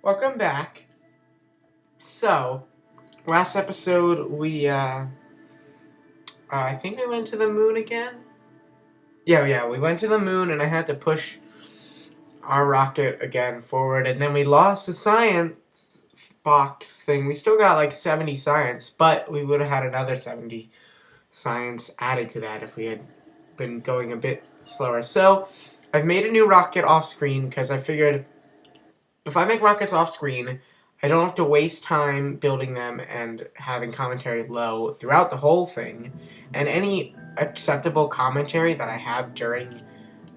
Welcome back. So, last episode I think we went to the moon again? Yeah, we went to the moon and I had to push our rocket again forward, and then we lost the science box thing. We still got like 70 science, but we would have had another 70 science added to that if we had been going a bit slower. So, I've made a new rocket off screen because I figured if I make rockets off screen, I don't have to waste time building them and having commentary low throughout the whole thing. And any acceptable commentary that I have during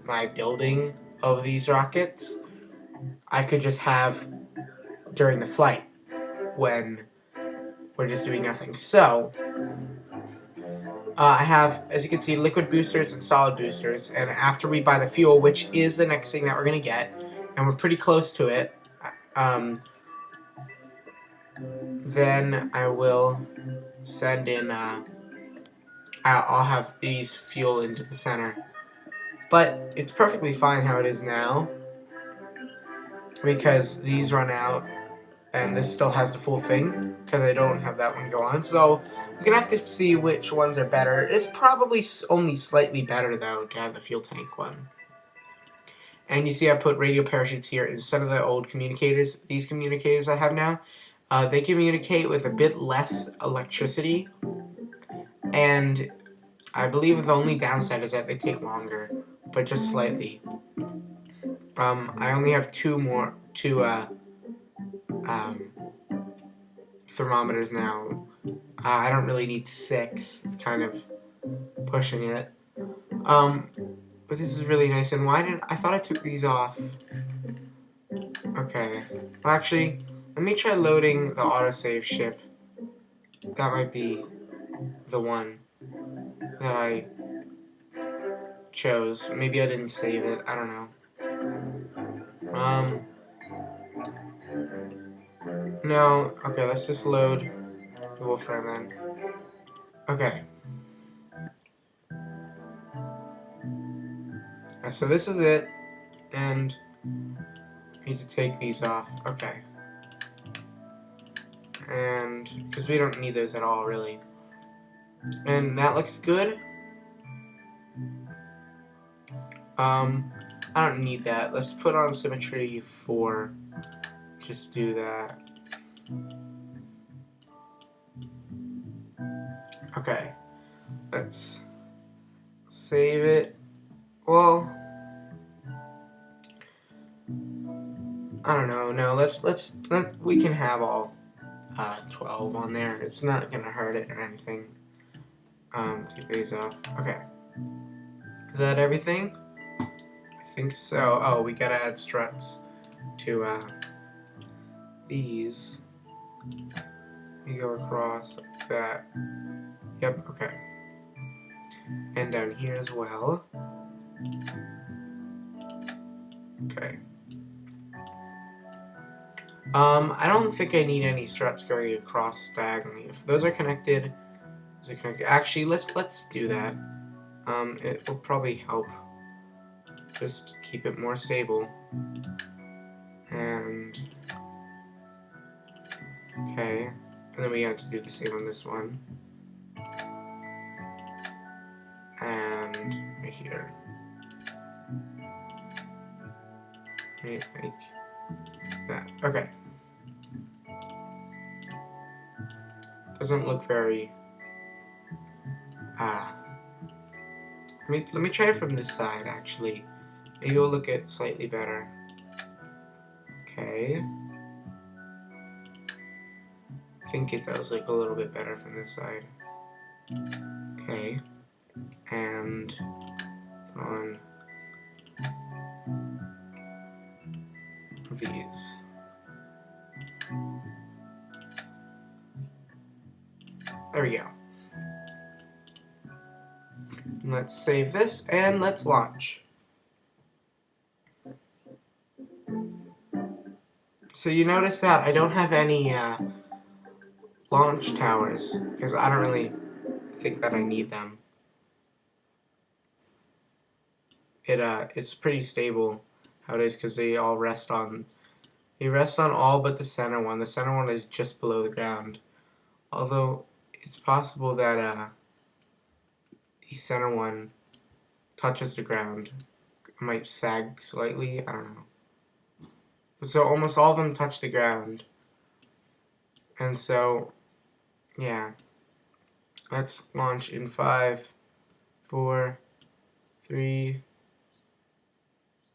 my building of these rockets, I could just have during the flight when we're just doing nothing. So, I have, as you can see, liquid boosters and solid boosters. And after we buy the fuel, which is the next thing that we're going to get, and we're pretty close to it, then I will send in, I'll have these fuel into the center. But it's perfectly fine how it is now, because these run out, and this still has the full thing, because I don't have that one go on. So, we're going to have to see which ones are better. It's probably only slightly better, though, to have the fuel tank one. And you see I put radio parachutes here instead of the old communicators. These communicators I have now, they communicate with a bit less electricity, and I believe the only downside is that they take longer, but just slightly. I only have two thermometers now. I don't really need 6. It's kind of pushing it. But this is really nice. And I thought I took these off. Okay. Well, actually, let me try loading the autosave ship. That might be the one that I chose. Maybe I didn't save it. I don't know. No. Okay, let's just load the Wolfram then. Okay. So this is it, and I need to take these off. Okay. And because we don't need those at all, really. And that looks good. I don't need that. Let's put on symmetry 4. Just do that. Okay. Let's save it. Well, I don't know. No, we can have all 12 on there. It's not gonna hurt it or anything. Take these off. Okay. Is that everything? I think so. Oh, we gotta add struts to these. You go across like that. Yep, okay. And down here as well. Okay. I don't think I need any struts going across diagonally. If those are connected, actually, let's do that. It will probably help. Just keep it more stable. And okay. And then we have to do the same on this one. And right here. Right, like that. Okay. Doesn't look very let me try it from this side, actually. Maybe we'll look at slightly better. Okay. I think it does look a little bit better from this side. Okay. And on these. There we go. Let's save this and let's launch. So you notice that I don't have any launch towers because I don't really think that I need them. It's pretty stable how it is because they all rest on They rest on all but the center one. The center one is just below the ground. Although, it's possible that the center one touches the ground. It might sag slightly, I don't know. So almost all of them touch the ground. And so, yeah. Let's launch in 5, 4, 3,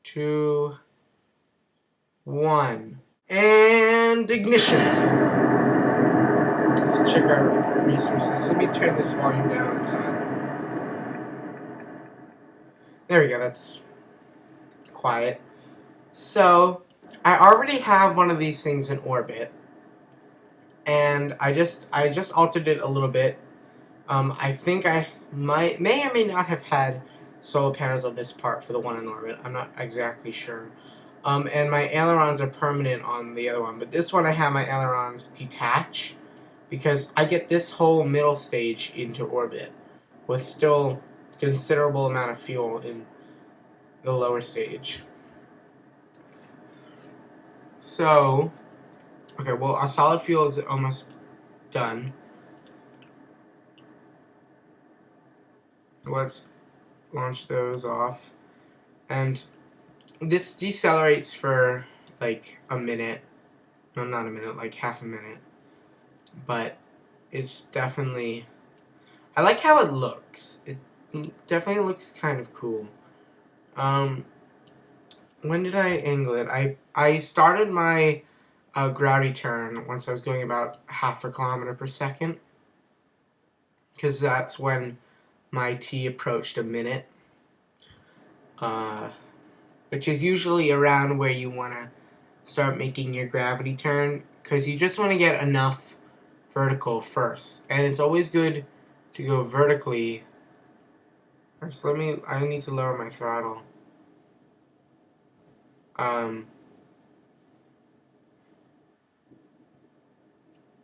2, 1. And ignition! Let's check our resources. Let me turn this volume down a ton. There we go, that's quiet. So, I already have one of these things in orbit. And I just altered it a little bit. I think I may or may not have had solar panels on this part for the one in orbit. I'm not exactly sure. And my ailerons are permanent on the other one. But this one I have my ailerons detach because I get this whole middle stage into orbit with still considerable amount of fuel in the lower stage. So, okay, well, our solid fuel is almost done. Let's launch those off. And this decelerates for like a minute. No, not a minute, like half a minute. But it's definitely... I like how it looks. It definitely looks kind of cool. When did I angle it? I started my gravity turn once I was going about half a kilometer per second. Because that's when my T approached a minute. Which is usually around where you want to start making your gravity turn. Because you just want to get enough vertical first. And it's always good to go vertically. First, I need to lower my throttle.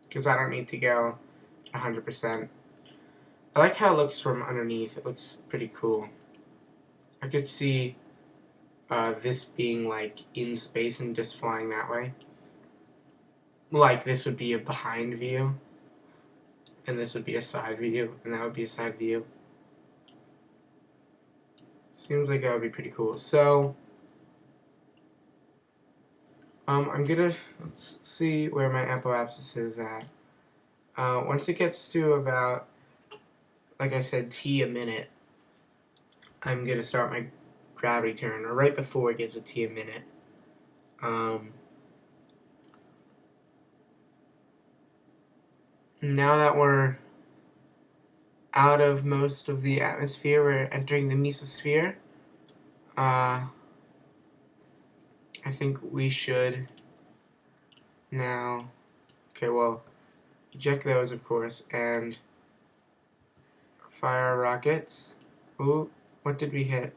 Because I don't need to go 100%. I like how it looks from underneath. It looks pretty cool. I could see this being like in space and just flying that way. Like this would be a behind view. And this would be a side view. And that would be a side view. Seems like that would be pretty cool. So, I'm gonna let's see where my apoapsis is at. Once it gets to about, like I said, T a minute, I'm gonna start my gravity turn, or right before it gets a T a minute. Now that we're out of most of the atmosphere, we're entering the mesosphere. I think we should now, okay, well, eject those, of course, and fire our rockets. Ooh, what did we hit?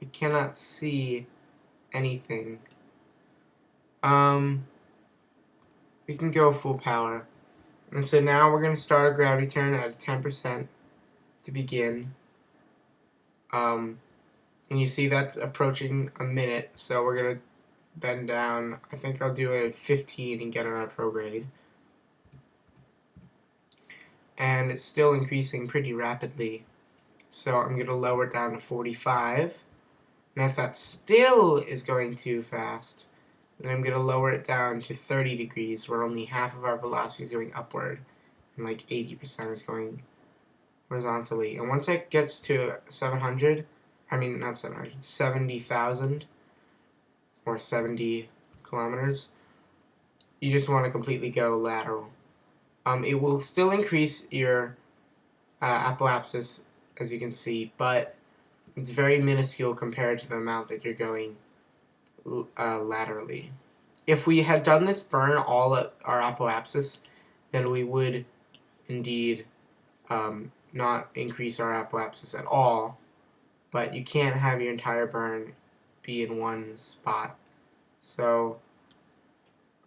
I cannot see anything. We can go full power. And so now we're going to start a gravity turn at 10% to begin. And you see that's approaching a minute, so we're going to bend down. I think I'll do a 15 and get on our prograde. And it's still increasing pretty rapidly. So I'm going to lower it down to 45. And if that still is going too fast, then I'm going to lower it down to 30 degrees, where only half of our velocity is going upward, and like 80% is going horizontally. And once it gets to 70,000, or 70 kilometers, you just want to completely go lateral. It will still increase your apoapsis, as you can see, but it's very minuscule compared to the amount that you're going laterally. If we had done this burn all at our apoapsis, then we would indeed not increase our apoapsis at all, but you can't have your entire burn be in one spot. So,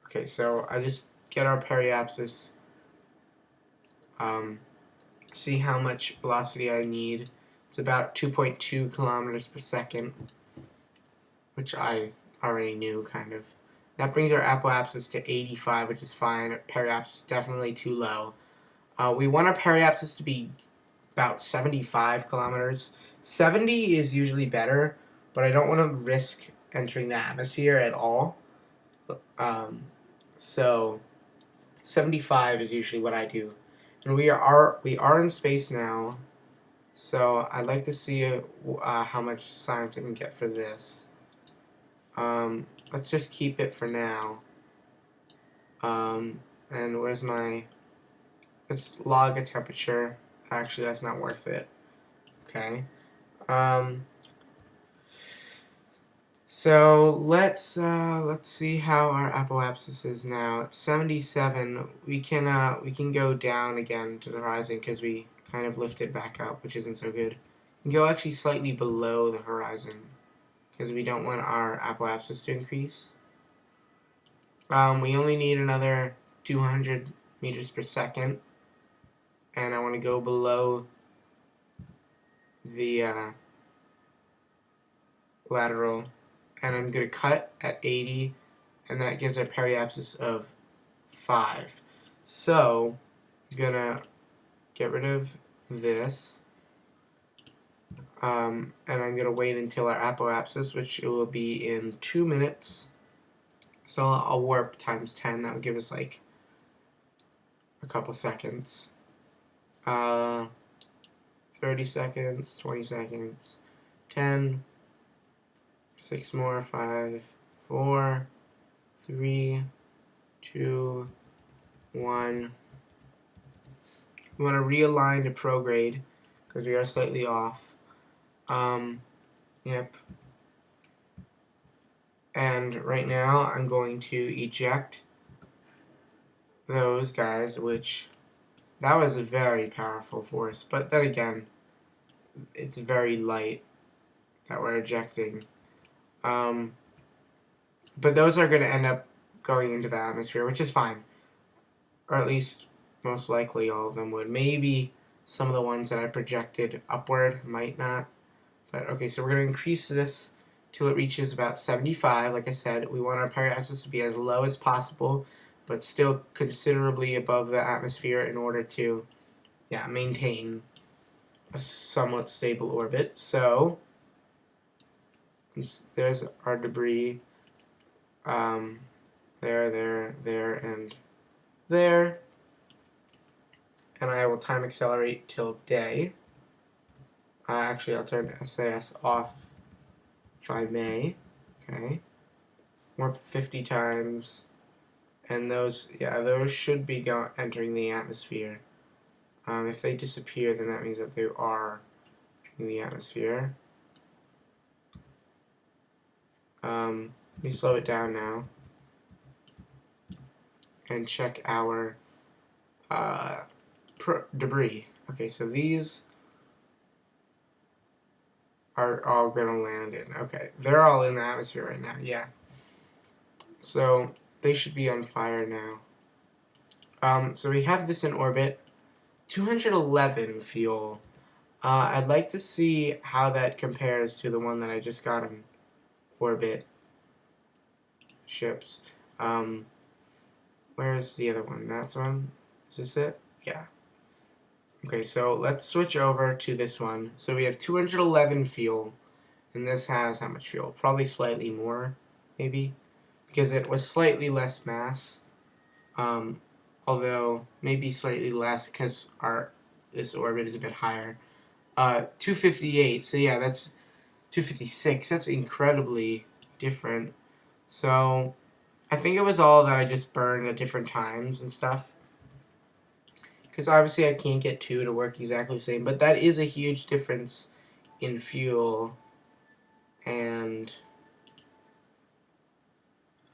okay, so I just get our periapsis, see how much velocity I need. It's about 2.2 kilometers per second, which I already knew, kind of. That brings our apoapsis to 85, which is fine. Periapsis definitely too low. We want our periapsis to be about 75 kilometers. 70 is usually better, but I don't want to risk entering the atmosphere at all. So 75 is usually what I do. And we are in space now. So I'd like to see how much science I can get for this. Let's just keep it for now. And where's my... Let's log a temperature. Actually, that's not worth it. Okay. So let's see how our apoapsis is now. At 77, we can go down again to the horizon because we kind of lifted back up, which isn't so good. We can go actually slightly below the horizon because we don't want our apoapsis to increase. We only need another 200 meters per second, and I want to go below the lateral, and I'm going to cut at 80, and that gives a periapsis of 5. So I'm going to get rid of this, and I'm going to wait until our apoapsis, which it will be in 2 minutes. So I'll warp times 10. That would give us like a couple seconds. 30 seconds, 20 seconds, 10, 6 more, 5, 4, 3, 2, 1. We want to realign to prograde because we are slightly off. Yep. And right now I'm going to eject those guys, which that was a very powerful force, but then again, it's very light that we're ejecting. But those are going to end up going into the atmosphere, which is fine. Or at least, most likely, all of them would. Maybe some of the ones that I projected upward might not. But okay, so we're going to increase this till it reaches about 75. Like I said, we want our periapsis to be as low as possible, but still considerably above the atmosphere in order to, maintain a somewhat stable orbit. So there's our debris. There, and there. And I will time accelerate till day. Actually, I'll turn SAS off if I may. Okay. Warp 50 times. And those should be entering the atmosphere. If they disappear, then that means that they are in the atmosphere. Let me slow it down now. And check our debris. Okay, so these are all going to land in. Okay, they're all in the atmosphere right now, yeah. So they should be on fire now. So we have this in orbit. 211 fuel. I'd like to see how that compares to the one that I just got in orbit. Ships. Where's the other one? That's one? Is this it? Yeah. Okay, so let's switch over to this one. So we have 211 fuel, and this has how much fuel? Probably slightly more, maybe, because it was slightly less mass. Although maybe slightly less because this orbit is a bit higher. 258. So yeah, that's 256. That's incredibly different. So I think it was all that I just burned at different times and stuff. Because obviously I can't get two to work exactly the same, but that is a huge difference in fuel, and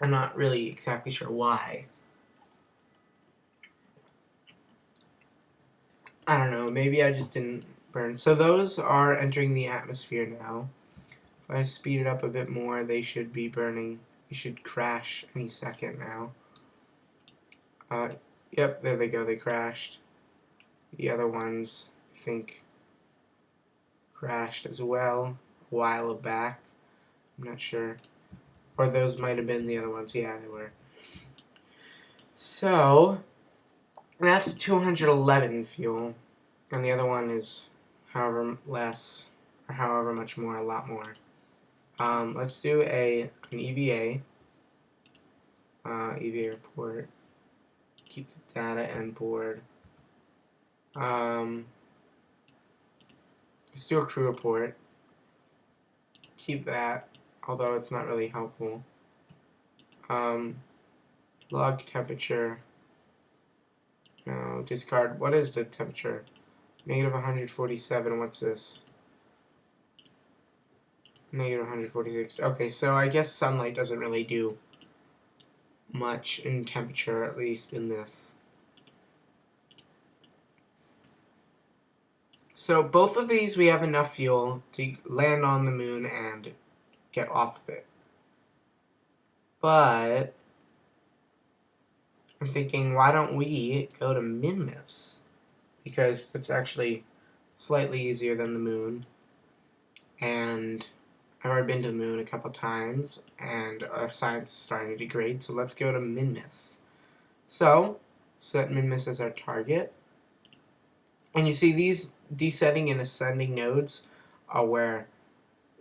I'm not really exactly sure why. I don't know, maybe I just didn't burn. So those are entering the atmosphere now. If I speed it up a bit more, they should be burning. They should crash any second now. Yep, there they go, they crashed. The other ones, I think, crashed as well a while back. I'm not sure. Or those might have been the other ones. Yeah, they were. So, that's 211 fuel. And the other one is however less, or however much more, a lot more. Let's do an EVA. EVA report. Keep the data and board. Let's do a crew report. Keep that, although it's not really helpful. Log temperature. No, discard. What is the temperature? Negative 147. What's this? Negative 146. Okay, so I guess sunlight doesn't really do much in temperature, at least in this. So both of these we have enough fuel to land on the moon and get off of it. But I'm thinking, why don't we go to Minmus? Because it's actually slightly easier than the moon. And I've already been to the moon a couple times, and our science is starting to degrade, so let's go to Minmus. So, set Minmus as our target. And you see these descending and ascending nodes are where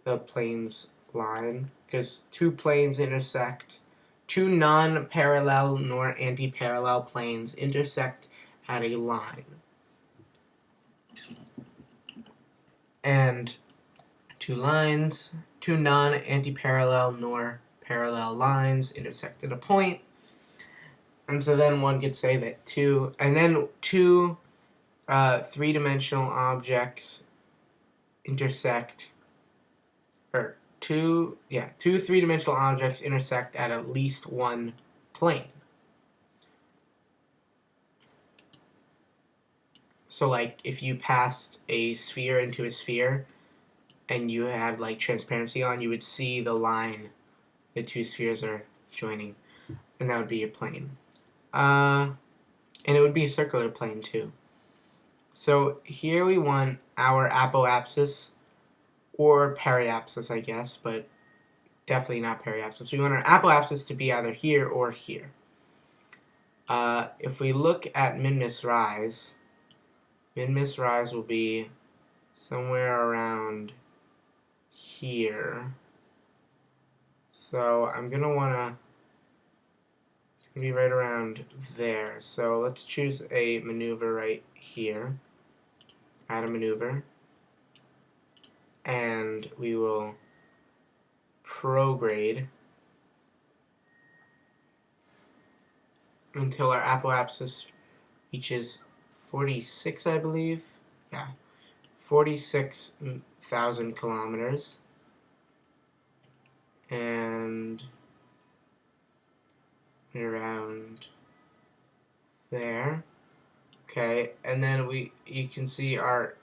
the planes line, because two planes intersect. Two non-parallel nor anti-parallel planes intersect at a line. And two non-anti-parallel nor parallel lines intersect at a point. And so then one could say that two three-dimensional objects intersect, or two three-dimensional objects intersect at least one plane. So like if you passed a sphere into a sphere and you had like transparency on, you would see the line the two spheres are joining, and that would be a plane. And it would be a circular plane too. So here we want our apoapsis, or periapsis, I guess, but definitely not periapsis. We want our apoapsis to be either here or here. If we look at Minmus rise will be somewhere around here. So I'm going to want to, it's going to be right around there. So let's choose a maneuver right here. Add a maneuver. And we will prograde until our apoapsis reaches 46, I believe. Yeah, 46,000 kilometers. And around there. Okay, and then you can see our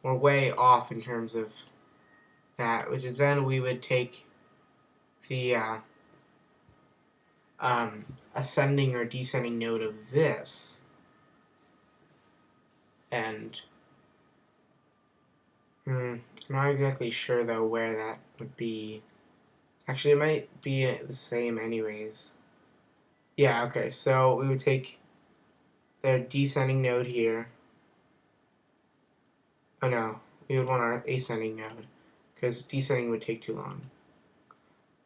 we're way off in terms of that, which is then we would take the ascending or descending node of this, and I'm not exactly sure though where that would be. Actually, it might be the same anyways. Yeah, okay, so we would take the descending node here. Oh no, we would want our ascending node, because descending would take too long.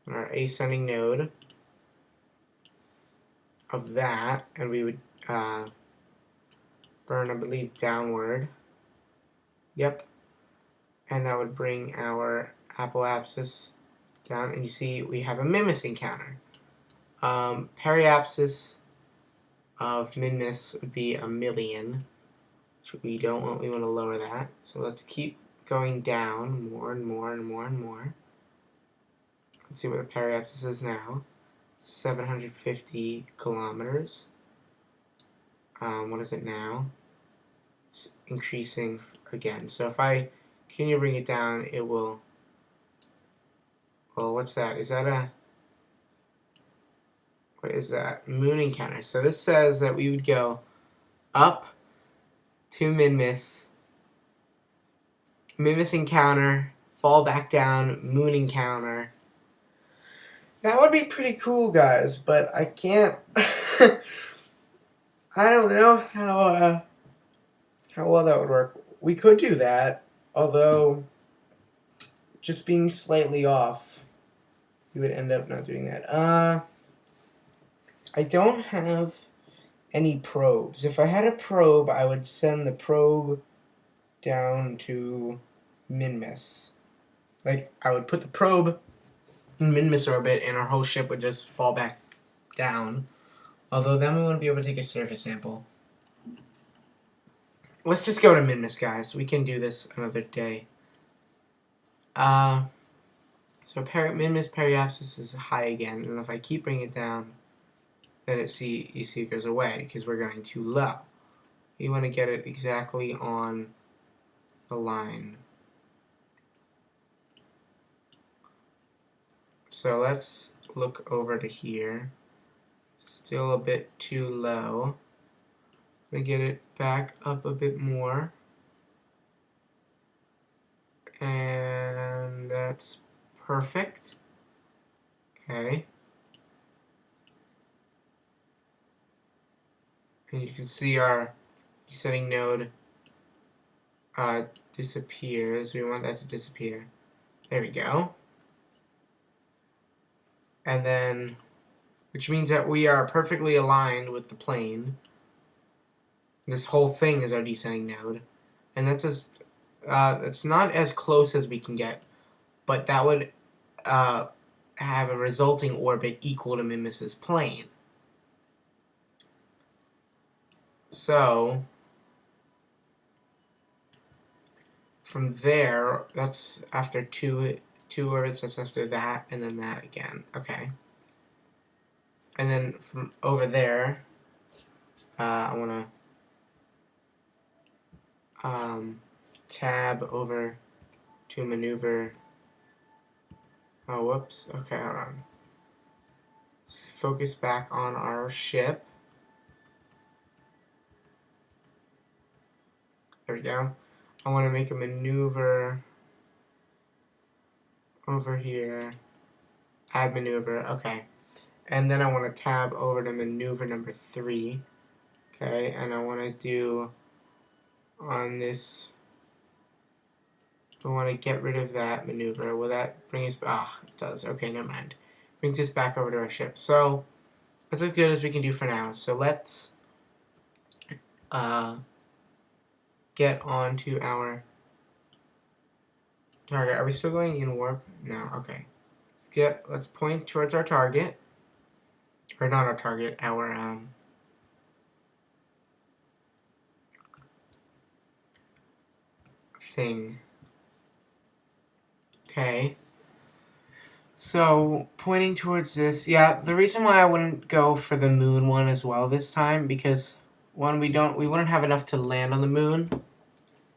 And our ascending node of that, and we would burn, I believe, downward. Yep. And that would bring our apoapsis down, and you see we have a Minmus encounter. Periapsis of Minmus would be 1,000,000, which we don't want. We want to lower that. So let's keep going down more and more and more and more. Let's see what the periapsis is now. 750 kilometers. What is it now? It's increasing again. So if I continue to bring it down, it will. Well, what's that? Is that a? What is that? Moon encounter. So this says that we would go up to Minmus encounter, fall back down, moon encounter, That would be pretty cool, guys, but I can't. I don't know how well that would work. We could do that, although just being slightly off, you would end up not doing that. I don't have any probes. If I had a probe, I would send the probe down to Minmus. Like, I would put the probe in Minmus orbit, and our whole ship would just fall back down. Although then we wouldn't be able to take a surface sample. Let's just go to Minmus, guys. We can do this another day. So Minmus periapsis is high again, and if I keep bringing it down, then you see it goes away because we're going too low. You want to get it exactly on the line. So let's look over to here. Still a bit too low. I'm going to get it back up a bit more. And that's perfect. Okay. And you can see our descending node disappears. We want that to disappear. There we go. And then, which means that we are perfectly aligned with the plane. This whole thing is our descending node. And that's just, it's not as close as we can get, but that would have a resulting orbit equal to Minmus's plane. So, from there, that's after two orbits, that's after that, and then that again. Okay. And then from over there, I want to tab over to maneuver. Oh, whoops. Okay, hold on. Let's focus back on our ship. There we go. I want to make a maneuver over here. Add maneuver. Okay. And then I want to tab over to maneuver number 3. Okay, and I want to do on this, I want to get rid of that maneuver. Will that bring us, it does. Okay, never mind. Brings us back over to our ship. So, that's as good as we can do for now. So let's get on to our target. Are we still going in warp? No, okay. Let's point towards our target. Or not our target, our thing. Okay. So, pointing towards this, yeah, the reason why I wouldn't go for the moon one as well this time, because one, we wouldn't have enough to land on the moon,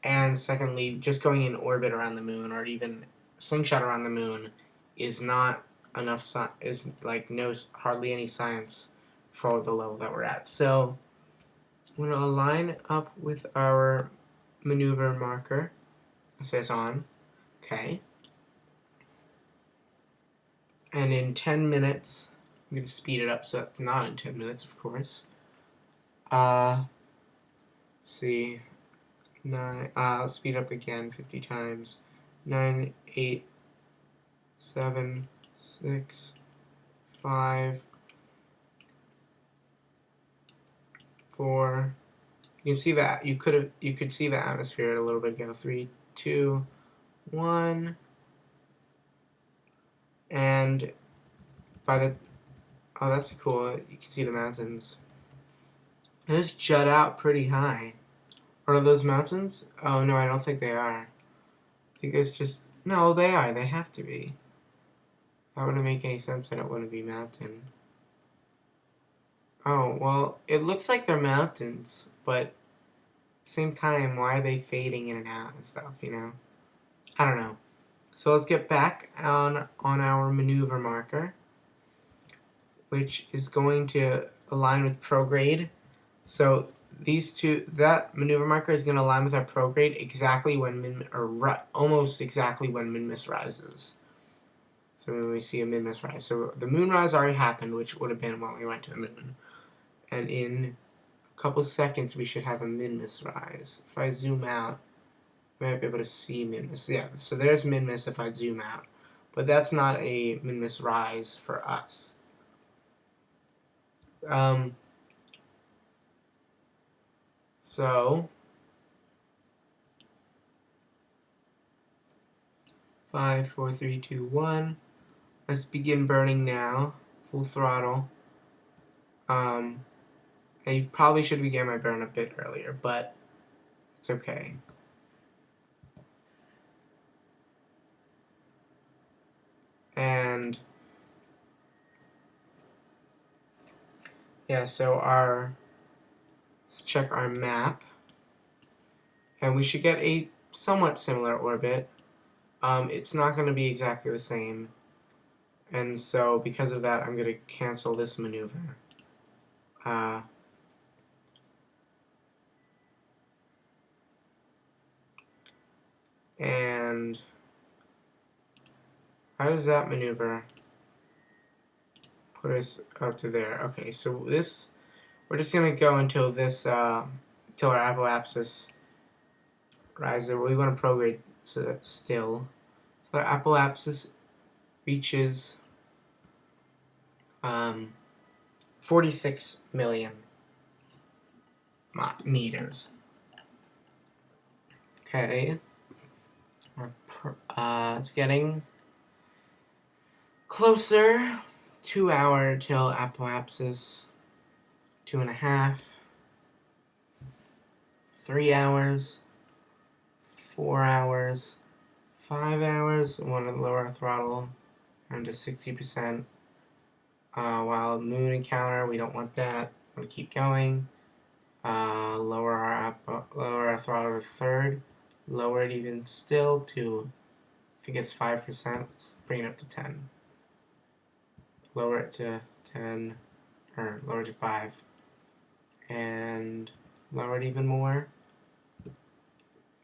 and secondly, just going in orbit around the moon, or even slingshot around the moon, is not enough, is like hardly any science for the level that we're at. So, I'm going to align up with our maneuver marker. It says on. Okay. And in 10 minutes, I'm going to speed it up so it's not in 10 minutes, of course. Let's see. Let's speed up again 50 times. 9, 8, 7, 6, 5, 4. You can see that. You could see the atmosphere a little bit ago. 3, 2, 1. And by the, oh, that's cool. You can see the mountains. Those jut out pretty high. Are those mountains? Oh, no, I don't think they are. I think it's just, no, they are. They have to be. That wouldn't make any sense that it wouldn't be mountain. Oh, well, it looks like they're mountains, but at the same time, why are they fading in and out and stuff, you know? I don't know. So let's get back on our maneuver marker, which is going to align with prograde. So that maneuver marker is going to align with our prograde exactly when almost exactly when Minmus rises. So when we see a Minmus rise. So the moon rise already happened, which would have been when we went to the moon. And in a couple seconds, we should have a Minmus rise. If I zoom out, I might be able to see Minmus. Yeah, so there's Minmus if I zoom out. But that's not a Minmus rise for us. So 5, 4, 3, 2, 1. Let's begin burning now. Full throttle. I probably should begin my burn a bit earlier, but it's okay. And yeah, so let's check our map. And we should get a somewhat similar orbit. It's not going to be exactly the same. And so because of that, I'm going to cancel this maneuver. And how does that maneuver put us up to there? Okay, so we're just going to go until this, until our apoapsis rises. We want to prograde still. So our apoapsis reaches 46 million meters. Okay. It's getting closer. 2 hour till apoapsis. 2.5. 3 hours. 4 hours. 5 hours. I want to lower our throttle down to 60%. While moon encounter, we don't want that. We want to keep going. Lower our throttle to third. Lower it even still to, I think it's 5%. Let's bring it up to 10. Lower it to 10, or lower it to 5. And lower it even more.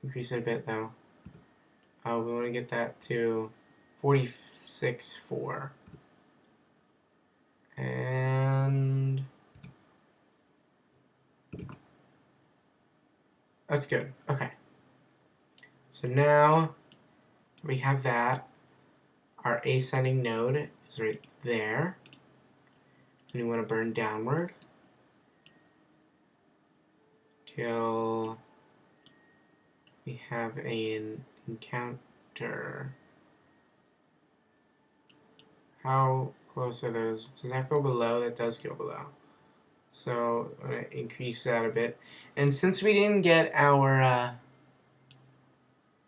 Increase it a bit though. We want to get that to 46.4. And that's good. Okay. So now we have that. Our ascending node is right there. And we want to burn downward till we have an encounter. How close are those? Does that go below? That does go below. So I'm going to increase that a bit. And since we didn't get our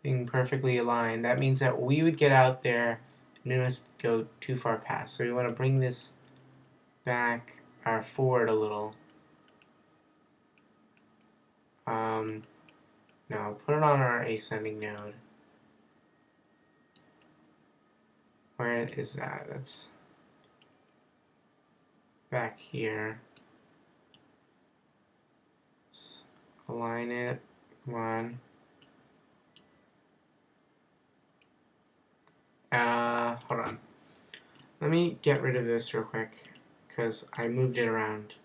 thing perfectly aligned, that means that we would get out there and it must go too far past. So we want to bring this back or forward a little. No, put it on our ascending node. Where is that? That's back here. Let's align it. Come on. Hold on. Let me get rid of this real quick because I moved it around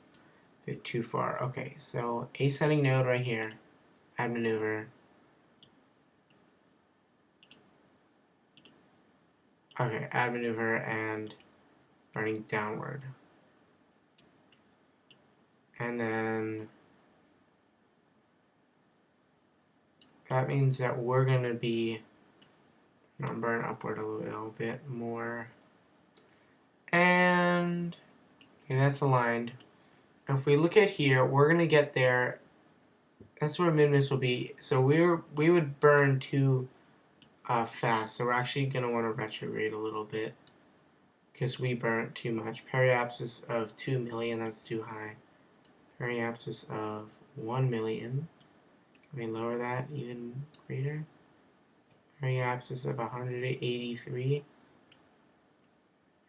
a bit too far. Okay, so ascending node right here. Add maneuver. Okay, add maneuver and burning downward. And then that means that we're going to be burn upward a little bit more. And okay, that's aligned. If we look at here, we're going to get there. That's where Minmus will be. So we would burn too fast. So we're actually going to want to retrograde a little bit because we burnt too much. Periapsis of 2 million, that's too high. Periapsis of 1 million. Can we lower that even greater? Periapsis of 183.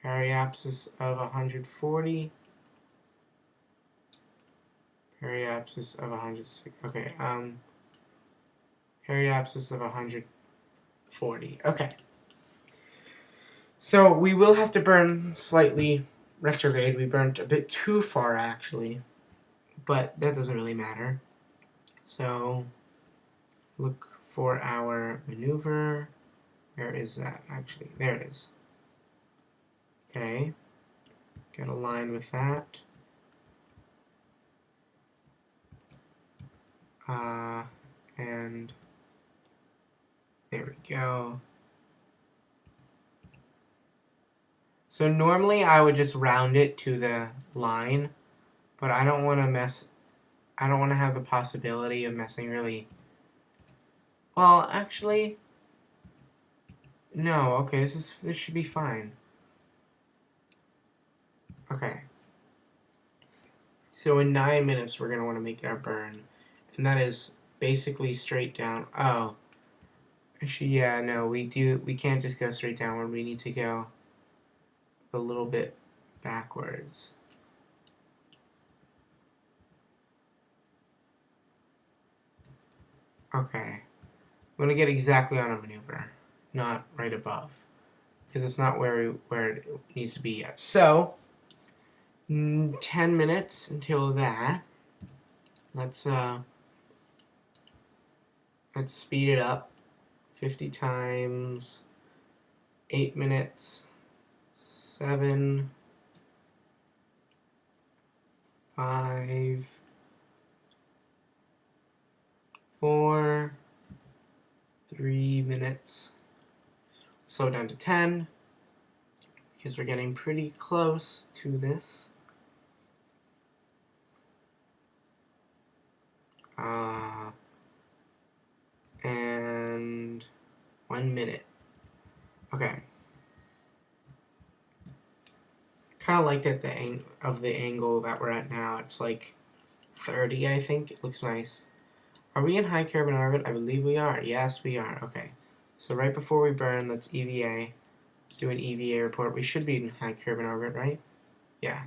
Periapsis of 140. Periapsis of 106. Okay, periapsis of 140. Okay. So we will have to burn slightly retrograde. We burnt a bit too far, actually. But that doesn't really matter. So look for our maneuver. Where is that, actually? There it is. Okay. Get aligned with that. And there we go. So normally I would just round it to the line, but I don't want to I don't want to have the possibility of messing really. Well, actually, no. Okay, this should be fine. Okay. So in 9 minutes we're gonna want to make our burn, and that is basically straight down. Oh, actually, yeah, no, we can't just go straight downward. We need to go a little bit backwards. Okay. I'm going to get exactly on a maneuver, not right above, because it's not where it needs to be yet. So, 10 minutes until that. Let's speed it up. 50 times 8 minutes. 7, 5, 4, 3 minutes. Slow down to 10 because we're getting pretty close to this. And 1 minute. Okay. Kind of like that the angle that we're at now. It's like 30, I think. It looks nice. Are we in high Kerbin orbit? I believe we are. Yes, we are. Okay. So right before we burn, let's EVA. Let's do an EVA report. We should be in high Kerbin orbit, right? Yeah.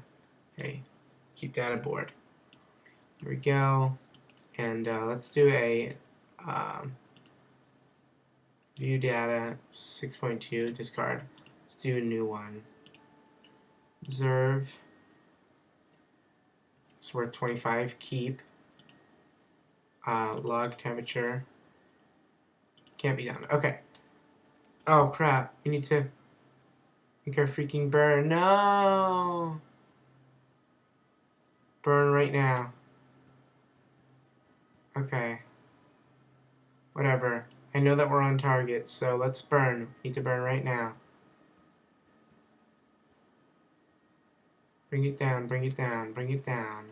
Okay. Keep that aboard. There we go. And let's do a view data 6.2 discard. Let's do a new one. Observe. It's worth 25. Keep. Log temperature. Can't be done. Okay. Oh crap. We need to make our freaking burn. No! Burn right now. Okay. Whatever. I know that we're on target, so let's burn. Need to burn right now. Bring it down, bring it down, bring it down.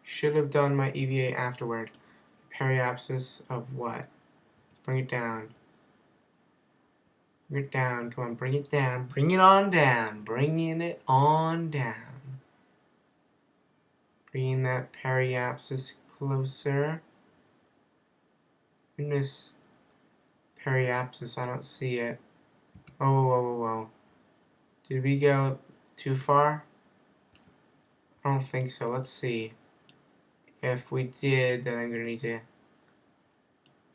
Should have done my EVA afterward. Periapsis of what? Bring it down. Bring it down. Come on, bring it down. Bring it on down. Bringing it on down. Bringing that periapsis closer. Goodness. Periapsis, I don't see it. Oh, whoa, whoa, whoa. Did we go too far? I don't think so. Let's see. If we did, then I'm going to need to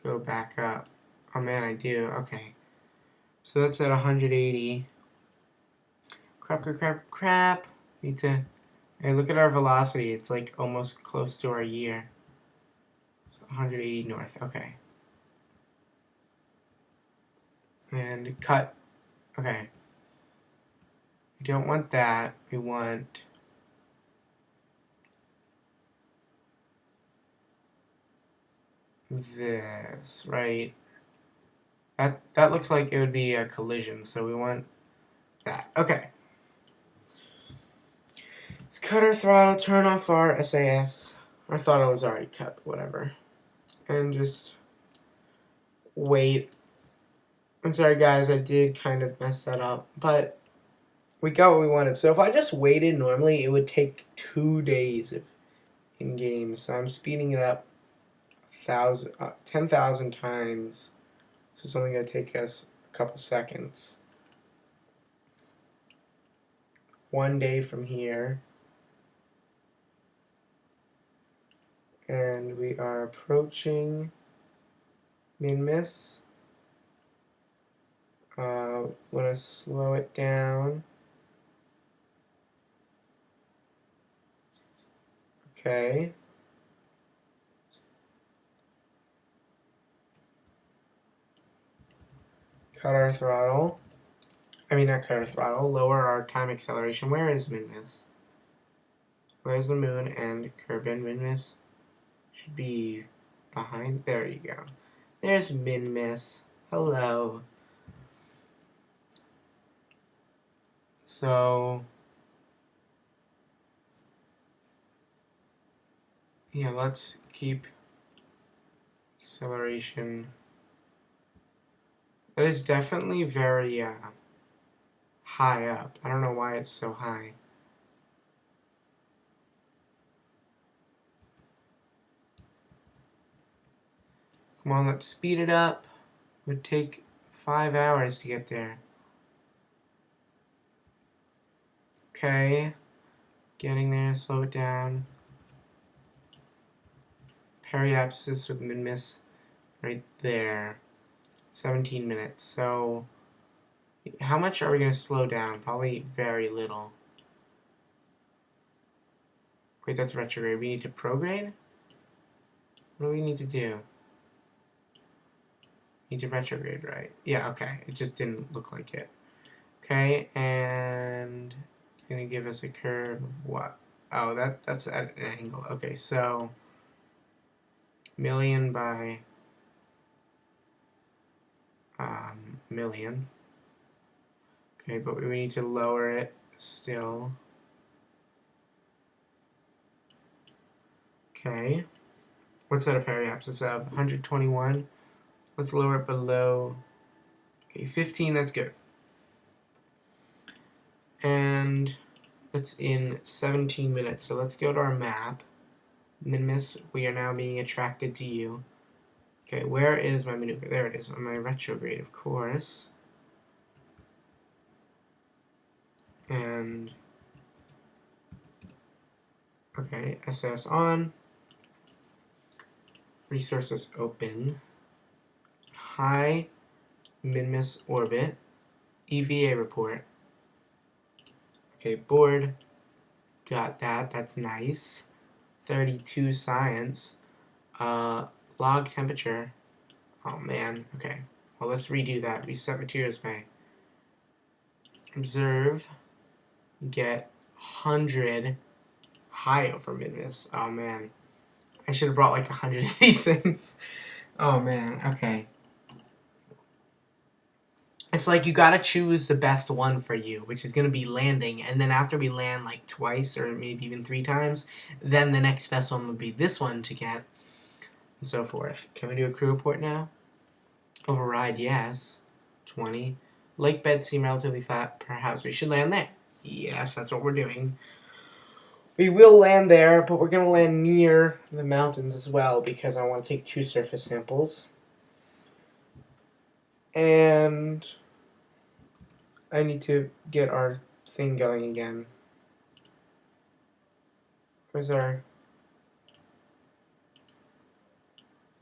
go back up. Oh man, I do. Okay. So that's at 180. Crap, crap, crap, crap. Need to... Hey, look at our velocity. It's like almost close to our year. So 180 north. Okay. And cut. Okay. We don't want that. We want... this, right? That looks like it would be a collision, so we want that. Okay. Let's cut our throttle, turn off our SAS. Our throttle was already cut, whatever. And just wait. I'm sorry guys, I did kind of mess that up, but we got what we wanted. So if I just waited normally, it would take 2 days in game. So I'm speeding it up 10,000 times. So it's only going to take us a couple seconds. 1 day from here. And we are approaching Minmus. Want to slow it down. Okay. Cut our throttle. I mean, not cut our throttle. Lower our time acceleration. Where is Minmus? Where's the moon and Kerbin? Minmus should be behind. There you go. There's Minmus. Hello. So, yeah, let's keep acceleration. That is definitely very high up. I don't know why it's so high. Come on, let's speed it up. It would take 5 hours to get there. Okay. Getting there, slow it down. Periapsis with Minmus right there. 17 minutes. So, how much are we going to slow down? Probably very little. Wait, that's retrograde. We need to prograde? What do we need to do? Need to retrograde, right? Yeah, okay. It just didn't look like it. Okay, and it's going to give us a curve of what? Oh, that's at an angle. Okay, so million by million. Okay, but we need to lower it still. Okay. What's that a periapsis of? 121. Let's lower it below. Okay, 15, that's good. And it's in 17 minutes. So let's go to our map. Minmus, we are now being attracted to you. Okay, where is my maneuver? There it is, on my retrograde, of course. And okay, SS on. Resources open. High Minmus orbit. EVA report. Okay, board. Got that. That's nice. 32 science. Log temperature. Oh man. Okay. Well, let's redo that. Reset materials bay. Observe. Get 100 high over Minmus. Oh man. I should have brought like 100 of these things. Oh man. Okay. It's like you gotta choose the best one for you, which is gonna be landing, and then after we land like twice or maybe even 3 times, then the next best one would be this one to get, and so forth. Can we do a crew report now? Override, yes. 20. Lake bed seem relatively flat. Perhaps we should land there. Yes, that's what we're doing. We will land there, but we're gonna land near the mountains as well because I want to take 2 surface samples. And I need to get our thing going again. Where's our...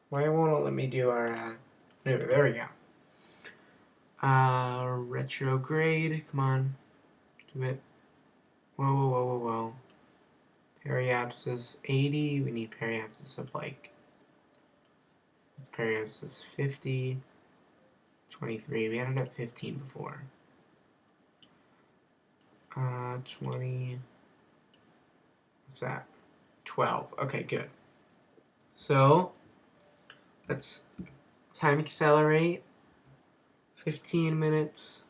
Why won't it let me do our... Maneuver? There we go. Retrograde. Come on. Do it. Whoa, whoa, whoa, whoa, whoa. Periapsis 80. We need periapsis of like... It's periapsis 50. 23. We had it at 15 before. 20. What's that? 12. Okay, good. So, let's time accelerate. 15 minutes.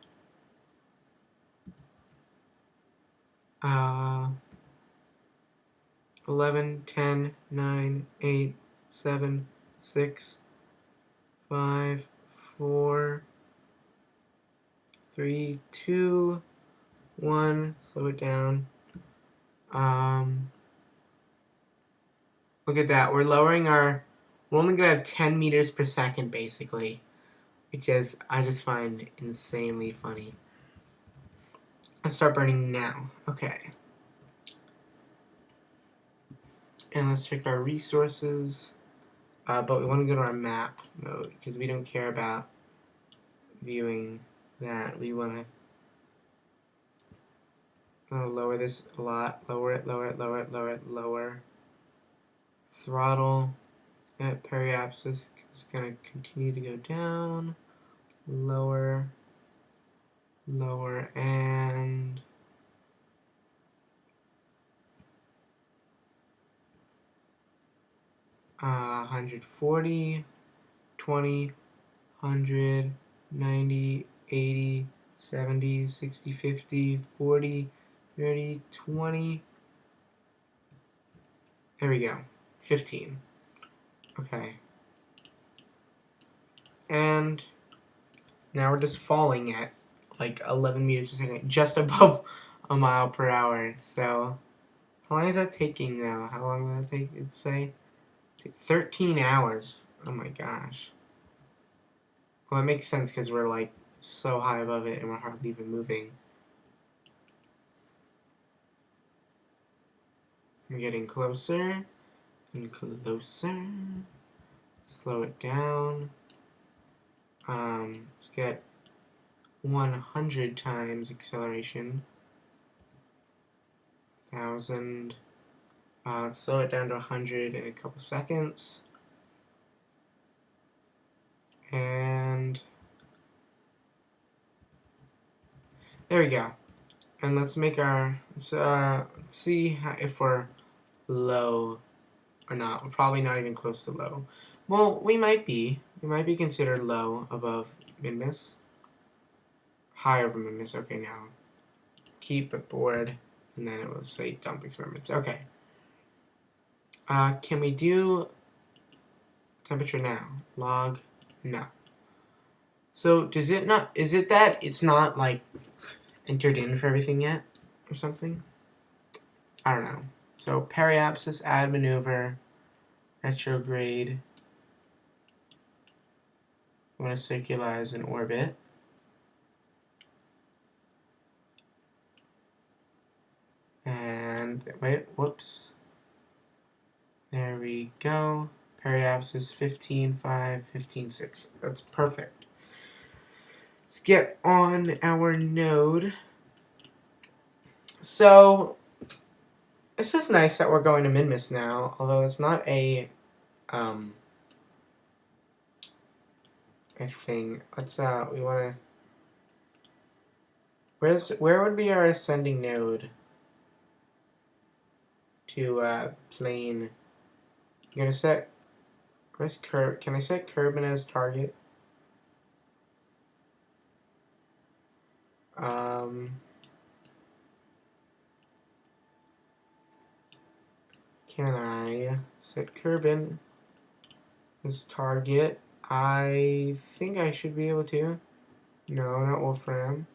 11, 10, 9, 8, 7, 6, 5, 4, 3, 2, 1. Slow it down. Look at that. We're lowering our... We're only going to have 10 meters per second, basically. Which is, I just find insanely funny. Let's start burning now. Okay. And let's check our resources. But we want to go to our map mode, because we don't care about viewing that we want to lower this a lot. Lower it, lower it, lower it, lower it, lower. Throttle at periapsis is going to continue to go down. Lower, lower, and 140, 20, 100, 90, 80, 70, 60, 50, 40, 30, 20. There we go. 15. Okay. And now we're just falling at like 11 meters per second, just above a mile per hour. So, how long is that taking now? How long will that take? It'd say 13 hours. Oh my gosh. Well, it makes sense because we're like so high above it and we're hardly even moving. We're getting closer and closer. Slow it down. Let's get 100 times acceleration. 1,000. Let's slow it down to 100 in a couple seconds. And there we go. And let's make our, see if we're low or not. We're probably not even close to low. Well, we might be. We might be considered low above Minmus. High over Minmus. Okay, now keep it board, and then it will say dump experiments. Okay. Can we do temperature now? Log? No. So does it not? Is it that it's not like entered in for everything yet, or something? I don't know. So periapsis, add maneuver, retrograde. I'm going to circularize an orbit. And wait, whoops. There we go. Periapsis 15.5, 15.6. That's perfect. Let's get on our node. So this is nice that we're going to Minmus now, although it's not a thing. Let's we wanna where would be our ascending node to plane? I'm gonna set where's can I set Kerbin as target? Can I set Kerbin as target? I think I should be able to. No, not Wolfram.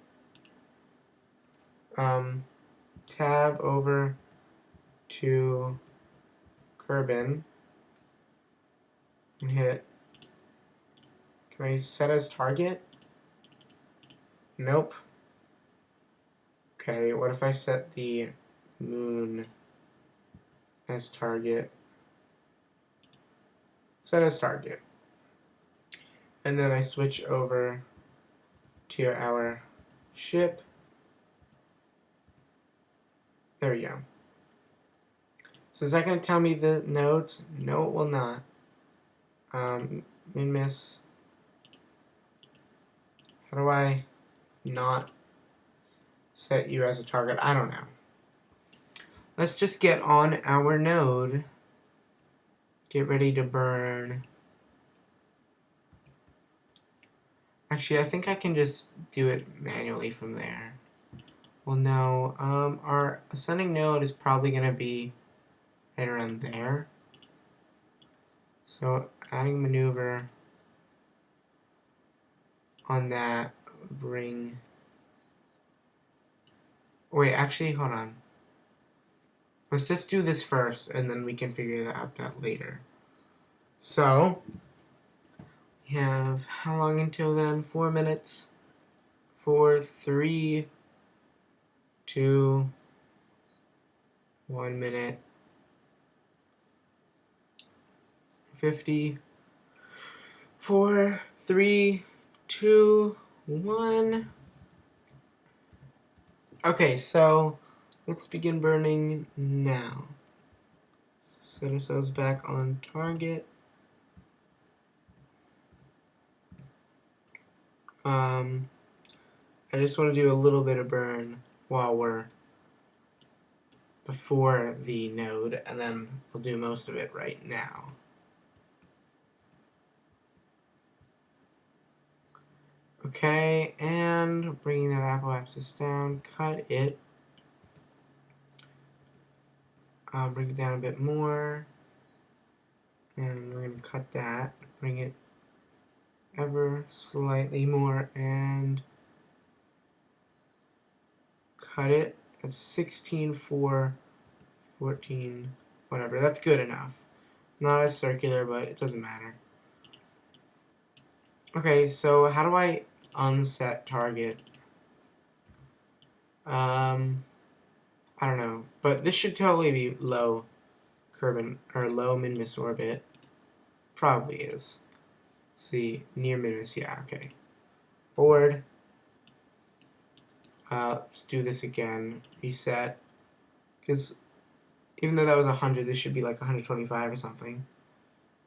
Tab over to Kerbin and hit. Can I set as target? Nope. Okay, what if I set the moon as target? Set as target. And then I switch over to our ship. There we go. So is that going to tell me the nodes? No, it will not. Minmus. How do I not set you as a target? I don't know. Let's just get on our node. Get ready to burn. Actually, I think I can just do it manually from there. Well, no. Our ascending node is probably going to be right around there. So adding maneuver on that bring. Wait, actually, hold on. Let's just do this first, and then we can figure that later. So we have how long until then? 4 minutes. 4, 3, 2, 1 minute. 50. 4, 3, 2, 1. Okay, so let's begin burning now. Set ourselves back on target. I just want to do a little bit of burn while we're before the node, and then we'll do most of it right now. Okay, and bringing that apple axis down, cut it. I'll bring it down a bit more, and we're going to cut that, bring it ever slightly more, and cut it at 16, 4, 14, whatever. That's good enough. Not as circular, but it doesn't matter. Okay, so how do I unset target? I don't know, but this should totally be low Kerbin or low Minmus orbit. Probably is. See, near Minmus, yeah, okay. Board. Let's do this again. Reset. Because even though that was 100, this should be like 125 or something.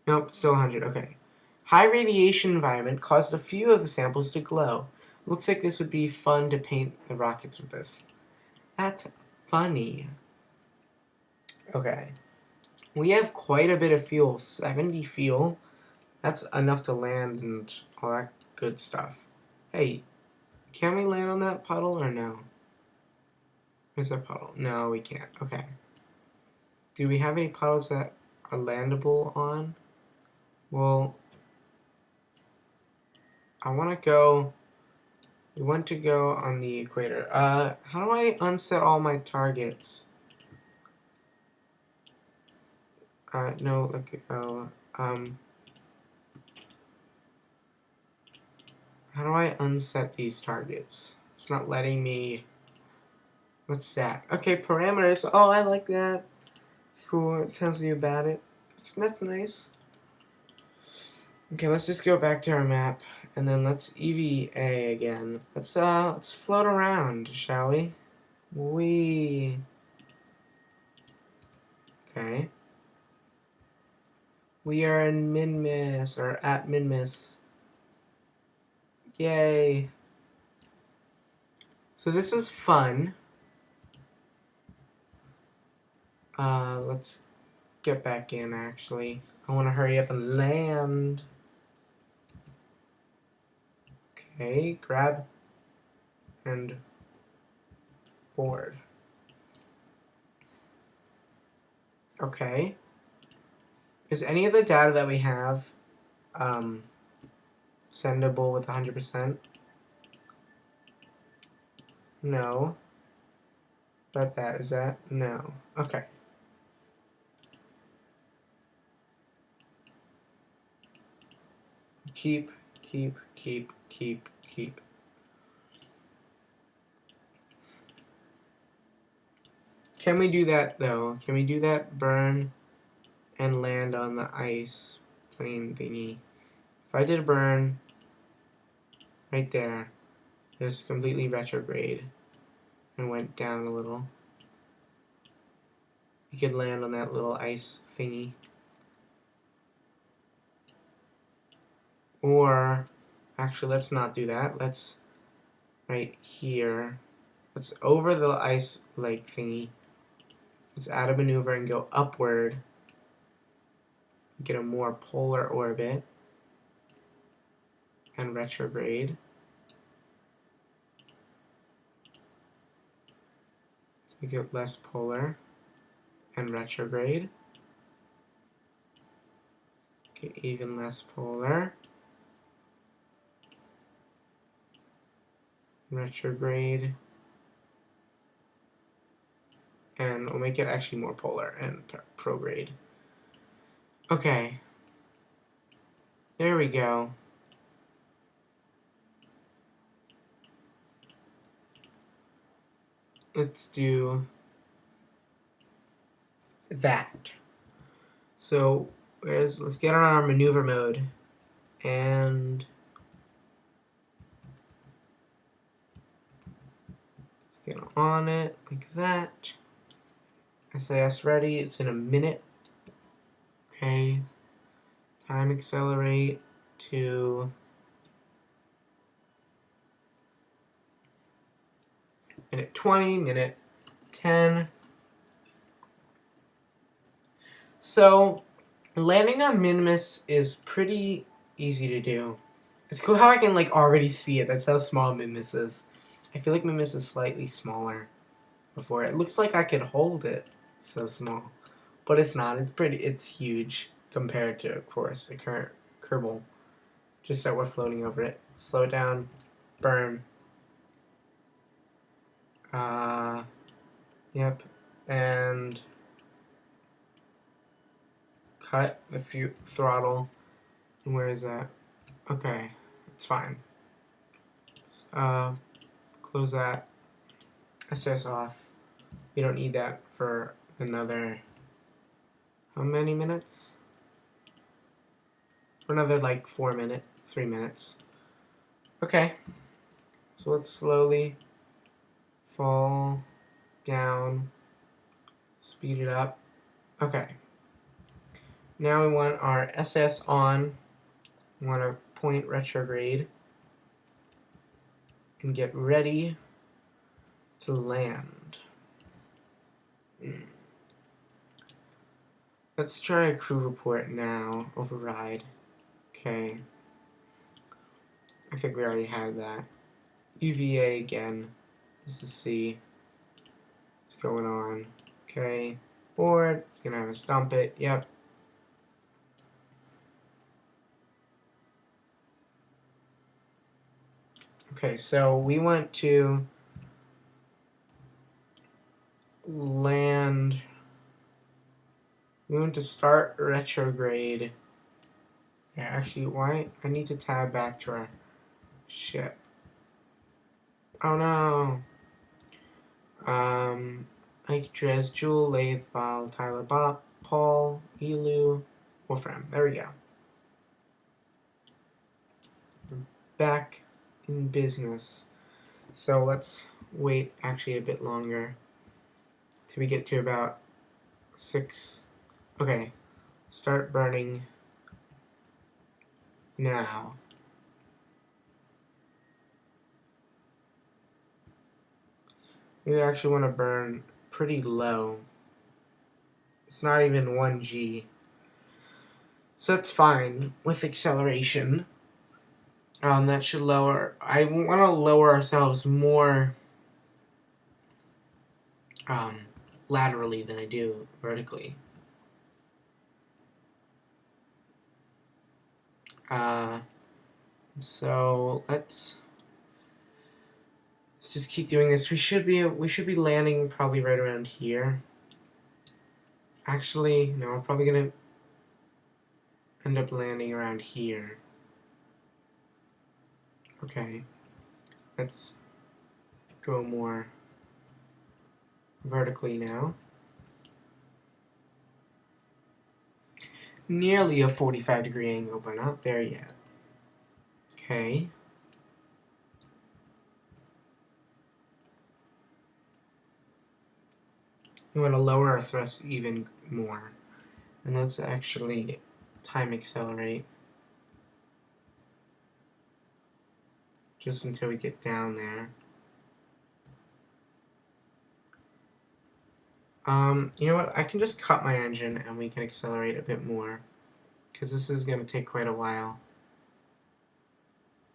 Nope, still 100, okay. High radiation environment caused a few of the samples to glow. Looks like this would be fun to paint the rockets with this. That's funny. Okay. We have quite a bit of fuel. 70 fuel. That's enough to land and all that good stuff. Hey, can we land on that puddle or no? Where's that puddle? No, we can't. Okay. Do we have any puddles that are landable on? Well, I want to go... We want to go on the equator. How do I unset all my targets? No, like, how do I unset these targets? It's not letting me... What's that? Okay, parameters. Oh, I like that. It's cool. It tells you about it. That's nice. Okay, let's just go back to our map, and then let's EVA again. Let's float around, shall we? Okay. We are in Minmus, or at Minmus. Yay. So this was fun. Let's get back in, actually. I want to hurry up and land. Okay, grab and board. Okay. Is any of the data that we have sendable with 100%? No. But that, is that? No. Okay. Keep. Can we do that, though? Can we do that burn and land on the ice plane thingy? If I did a burn right there, just completely retrograde and went down a little, you could land on that little ice thingy. Or, actually, let's not do that. Let's, right here, let's over the ice lake thingy. Let's add a maneuver and go upward. Get a more polar orbit. And retrograde. Let's make it less polar. And retrograde. Okay, even less polar. Retrograde. And we'll make it actually more polar and prograde. Okay. There we go. Let's do that. So, let's get on our maneuver mode. And Get on it like that. SAS ready. It's in a minute. Okay. Time accelerate to minute 20, minute 10. So, landing on Minmus is pretty easy to do. It's cool how I can like already see it. That's how small Minmus is. I feel like Minmus is slightly smaller before. It looks like I could hold it. It's so small. But it's not. It's huge compared to, of course, the current Kerbal. Just that we're floating over it. Slow down. Burn. Yep. And cut the throttle. And where is that? Okay. It's fine. Close that. SS off. We don't need that for another, how many minutes? For another like 3 minutes. Okay. So let's slowly fall down, speed it up. Okay. Now we want our SS on. We want to point retrograde and get ready to land. Let's try a crew report now. Override. Okay. I think we already had that. UVA again. Just to see what's going on. Okay. Board. It's gonna have us dump it. Yep. Okay, so we want to land. We want to start retrograde. Yeah, actually, why? I need to tab back to our ship. Oh no. Ike, Drez, Jewel, Lathe, Val, Tyler, Bob, Paul, Elu, Wolfram. There we go. We're back in business. So let's wait actually a bit longer till we get to about 6. Okay. Start burning now. We actually want to burn pretty low. It's not even 1G. So that's fine with acceleration. That should lower. I want to lower ourselves more laterally than I do vertically. So let's just keep doing this. We should be landing probably right around here. Actually, no, we're probably gonna end up landing around here. Okay, let's go more vertically now. Nearly a 45-degree angle, but not there yet. Okay. We want to lower our thrust even more. And let's actually time accelerate. Just until we get down there. You know what? I can just cut my engine and we can accelerate a bit more. Because this is going to take quite a while.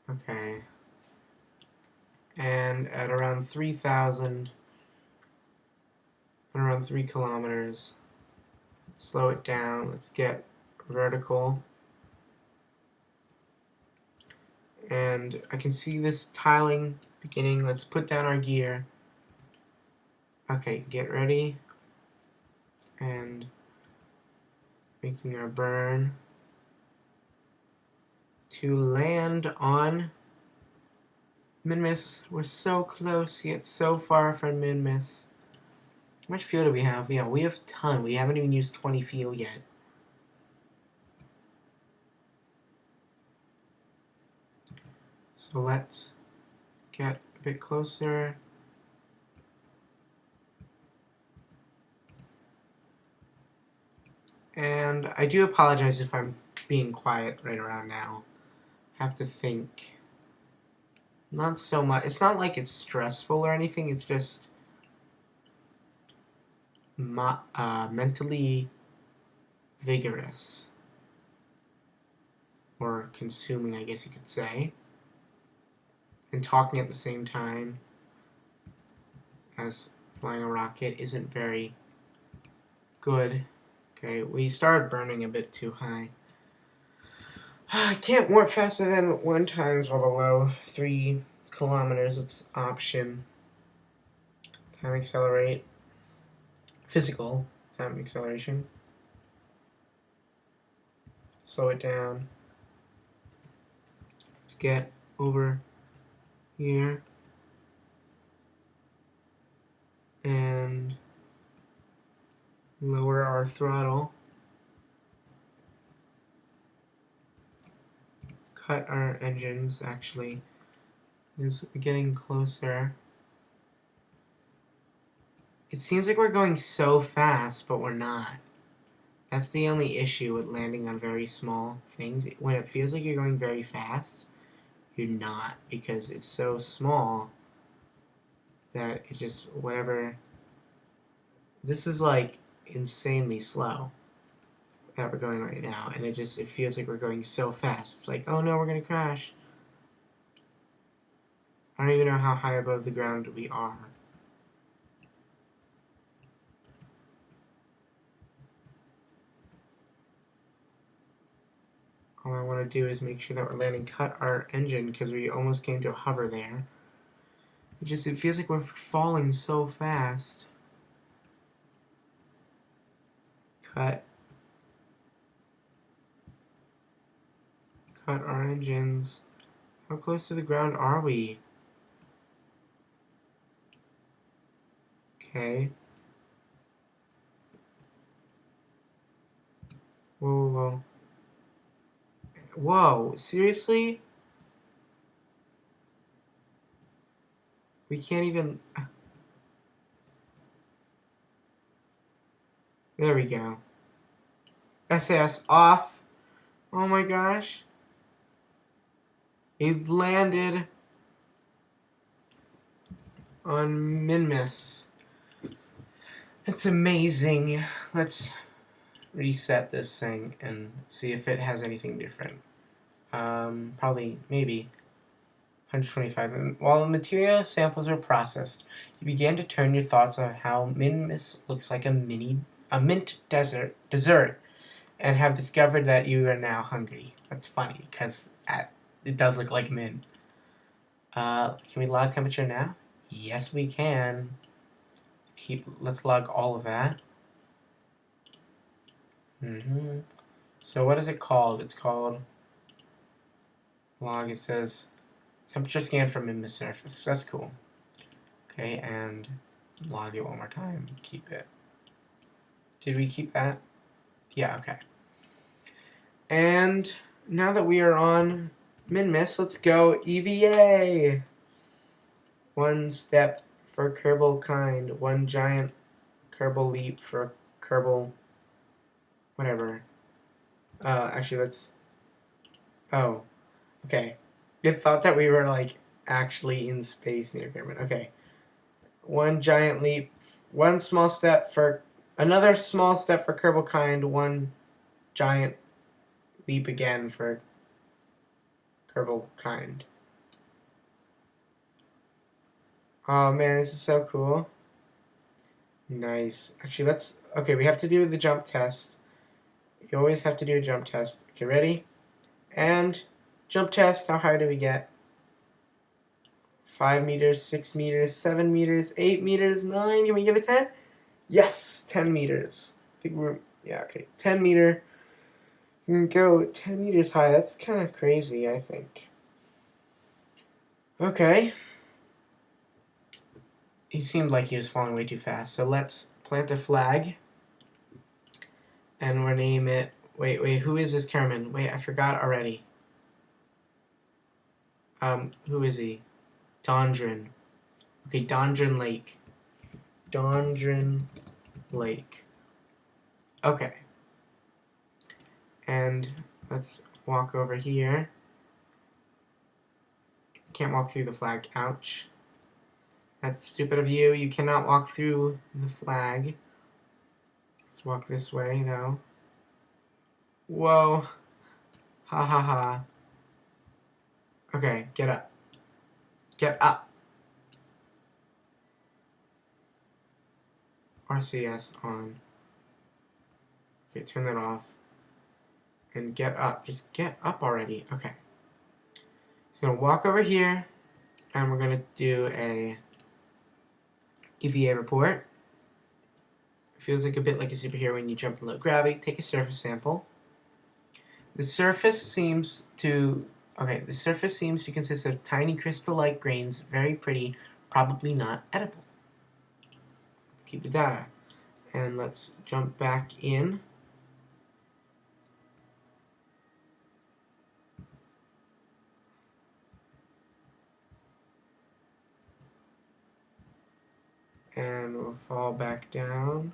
Okay. And at around 3,000, around 3 kilometers, slow it down. Let's get vertical. And I can see this tiling beginning. Let's put down our gear. Okay, get ready. And making our burn to land on Minmus. We're so close yet so far from Minmus. How much fuel do we have? Yeah, we have a ton. We haven't even used 20 fuel yet. So let's get a bit closer. And I do apologize if I'm being quiet right around now. I have to think. Not so much. It's not like it's stressful or anything. It's just mentally vigorous. Or consuming, I guess you could say. And talking at the same time as flying a rocket isn't very good. Okay, we started burning a bit too high. I can't warp faster than 1 times while below 3 kilometers. It's option. Time accelerate. Physical time acceleration. Slow it down. Let's get over here. And lower our throttle. Cut our engines, actually. It's getting closer. It seems like we're going so fast, but we're not. That's the only issue with landing on very small things. When it feels like you're going very fast, you're not, because it's so small that it just, whatever. This is like insanely slow that we're going right now, and it feels like we're going so fast. It's like, oh no, we're gonna crash. I don't even know how high above the ground we are. All I want to do is make sure that we're landing. Cut our engine because we almost came to a hover there. It feels like we're falling so fast. Cut our engines. How close to the ground are we? Okay. Whoa, whoa, whoa. Whoa, seriously? We can't even... There we go. SAS off. Oh my gosh. It landed on Minmus. It's amazing. Let's reset this thing and see if it has anything different. Probably, maybe. 125. And while the material samples were processed, you began to turn your thoughts on how Minmus looks like a mint dessert, and have discovered that you are now hungry. That's funny, because it does look like mint. Can we log temperature now? Yes, we can. Let's log all of that. So what is it called? It's called log. It says temperature scan from Minmus surface. That's cool. Okay, and log it one more time. Keep it. Did we keep that? Yeah, okay. And now that we are on Minmus, let's go EVA! 1 step for Kerbal kind. 1 giant Kerbal leap for Kerbal... whatever. Actually, let's... Oh. Okay. It thought that we were, like, actually in space near Kerbin. Okay. 1 giant leap. 1 small step for... Another small step for Kerbal kind. 1 giant leap again for Kerbal kind. Oh man, this is so cool. Nice. Actually, okay, we have to do the jump test. You always have to do a jump test. Okay, ready? And jump test. How high do we get? 5 meters, 6 meters, 7 meters, 8 meters, 9. Can we get a 10? Yes, 10 meters. I think yeah, okay. 10 meter. You can go 10 meters high. That's kind of crazy, I think. Okay. He seemed like he was falling way too fast. So let's plant a flag. And we'll name it... Wait, who is this Kerbin? Wait, I forgot already. Who is he? Dondrin. Okay, Dondrin Lake. Dondrin Lake. Okay. And let's walk over here. Can't walk through the flag. Ouch. That's stupid of you. You cannot walk through the flag. Let's walk this way, though. Whoa. Ha ha ha. Okay, get up. Get up. RCS on. Okay, turn that off. And get up. Just get up already. Okay. So I'm gonna walk over here, and we're gonna do a EVA report. It feels like a bit like a superhero when you jump in low gravity. Take a surface sample. The surface seems to consist of tiny crystal-like grains, very pretty, probably not edible. Let's keep the data. And let's jump back in. And we'll fall back down.